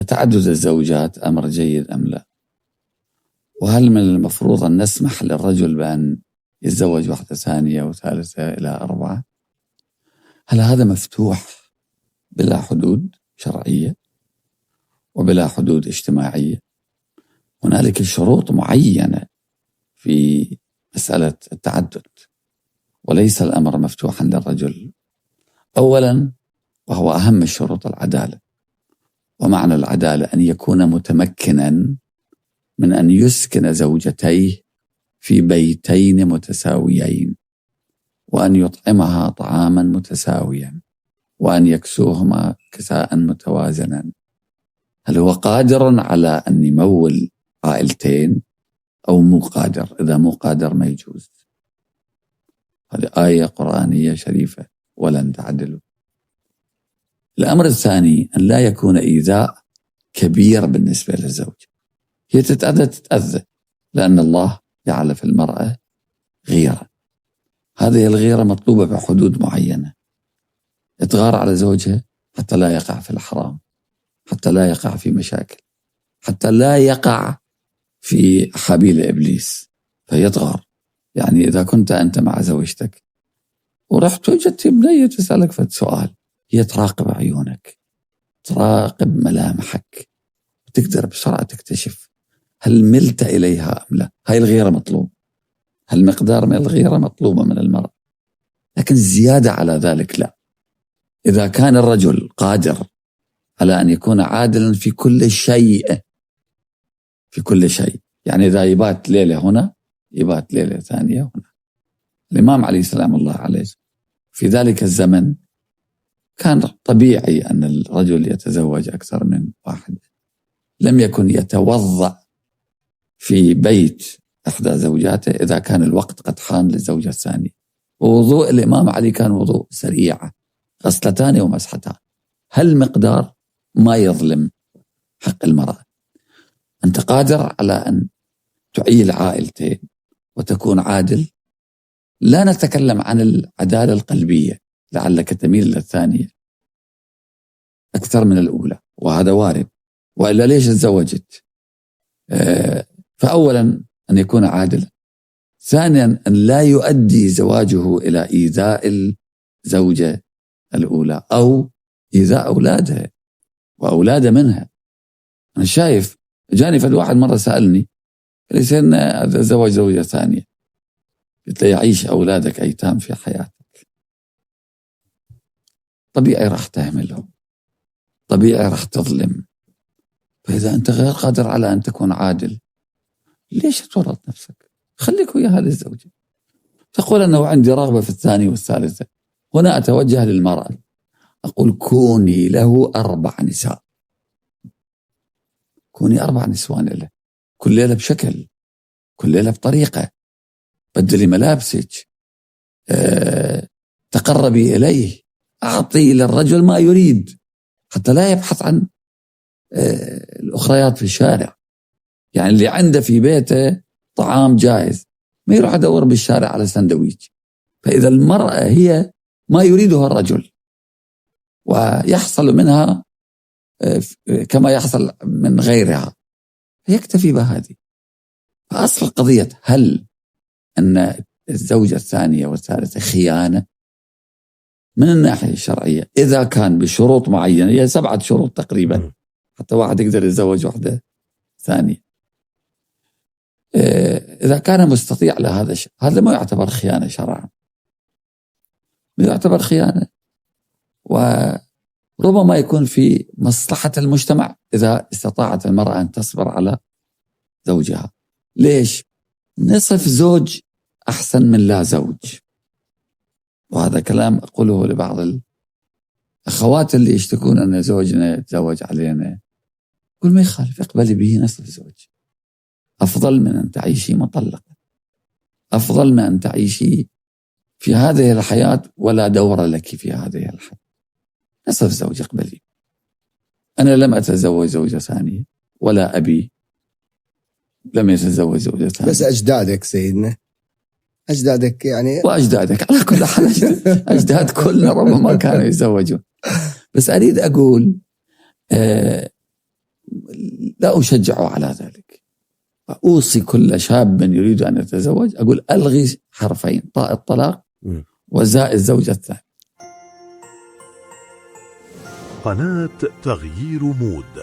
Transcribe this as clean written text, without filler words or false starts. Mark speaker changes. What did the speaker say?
Speaker 1: تعدد الزوجات أمر جيد أم لا؟ وهل من المفروض أن نسمح للرجل بأن يتزوج واحدة ثانية وثالثة إلى 4؟ هل هذا مفتوح بلا حدود شرعية وبلا حدود اجتماعية؟ هنالك شروط معينة في مسألة التعدد، وليس الأمر مفتوحا للرجل. أولا، وهو أهم الشروط، العدالة. ومعنى العدالة أن يكون متمكنا من أن يسكن زوجتيه في بيتين متساويين، وأن يطعمها طعاما متساويا، وأن يكسوهما كساء متوازنا. هل هو قادر على أن يمول عائلتين أو مو قادر؟ إذا مو قادر ما يجوز. هذه آية قرآنية شريفة: ولن تعدلوا. الأمر الثاني أن لا يكون إيذاء كبير بالنسبة للزوج. هي تتأذى لأن الله جعل في المرأة غيرة. هذه الغيرة مطلوبة بحدود معينة. تغار على زوجها حتى لا يقع في الحرام، حتى لا يقع في مشاكل، حتى لا يقع في حبيل إبليس فيتغار. يعني إذا كنت أنت مع زوجتك ورحت وجدت بنية تسألك فد سؤال، هي تراقب عيونك، تراقب ملامحك، تقدر بسرعة تكتشف هل ملت إليها أم لا. هاي الغيرة مطلوب، هالمقدار من الغيرة مطلوبة من المرأة، لكن زيادة على ذلك لا. إذا كان الرجل قادر على أن يكون عادلا في كل شيء، في كل شيء، يعني إذا يبات ليلة هنا يبات ليلة ثانية هنا. الإمام علي سلام الله عليه في ذلك الزمن كان طبيعي أن الرجل يتزوج أكثر من واحد. لم يكن يتوضأ في بيت إحدى زوجاته إذا كان الوقت قد حان للزوجة الثانية. ووضوء الإمام علي كان وضوء سريع، غسلتان ومسحتان. هالمقدار ما يظلم حق المرأة. أنت قادر على أن تعيل عائلتين وتكون عادل. لا نتكلم عن العدالة القلبية، لعلك تميل للثانية أكثر من الأولى، وهذا وارد، وإلا ليش تزوجت؟ فأولا أن يكون عادل. ثانيا أن لا يؤدي زواجه إلى إيذاء الزوجة الأولى أو إيذاء أولادها وأولاد منها. أنا شايف جاني فد واحد مرة سألني ليش أنا أتزوج زوجة ثانية؟ قلت له يعيش أولادك أيتام في حياتك، طبيعي راح تهملهم، طبيعي راح تظلم. فإذا أنت غير قادر على أن تكون عادل ليش تورط نفسك؟ خليك ويا هذه الزوجة. تقول أنه عندي رغبة في الثانية والثالثة. هنا أتوجه للمرأة أقول كوني له 4 نساء، كوني 4 نسوان له، كل ليلة بشكل، كل ليلة بطريقة، بدلي ملابسك، تقربي إليه، أعطي للرجل ما يريد حتى لا يبحث عن الأخريات في الشارع. يعني اللي عنده في بيته طعام جاهز ما يروح يدور بالشارع على سندويش. فإذا المرأة هي ما يريدها الرجل ويحصل منها كما يحصل من غيرها يكتفي بهذه. فأصل القضية هل أن الزوجة الثانية والثالثة خيانة؟ من الناحية الشرعية إذا كان بشروط معينة، هي 7 شروط تقريبا حتى واحد يقدر يتزوج واحدة ثانية. إذا كان مستطيع لهذا الشيء هذا ما يعتبر خيانة شرعا، ما يعتبر خيانة، وربما يكون في مصلحة المجتمع إذا استطاعت المرأة أن تصبر على زوجها. ليش؟ نصف زوج أحسن من لا زوج. وهذا كلام أقوله لبعض الأخوات اللي يشتكون أن زوجنا يتزوج علينا. قل ما يخالف، اقبلي به نصف زوج، أفضل من أن تعيشي مطلقة، أفضل من أن تعيشي في هذه الحياة ولا دور لك في هذه الحياة. نصف زوج اقبلي. أنا لم أتزوج زوجة ثانية ولا أبي لم يتزوج زوجة ثانية.
Speaker 2: بس أجدادك سيدنا، أجدادك يعني،
Speaker 1: وأجدادك على كل حال أجداد كلنا ربما كانوا يتزوجون. بس أريد أقول لا أشجعه على ذلك. فأوصي كل شاب يريد أن يتزوج، أقول ألغي حرفين: طاء الطلاق وزاء الزوجة الثانية.
Speaker 3: قناة تغيير مود.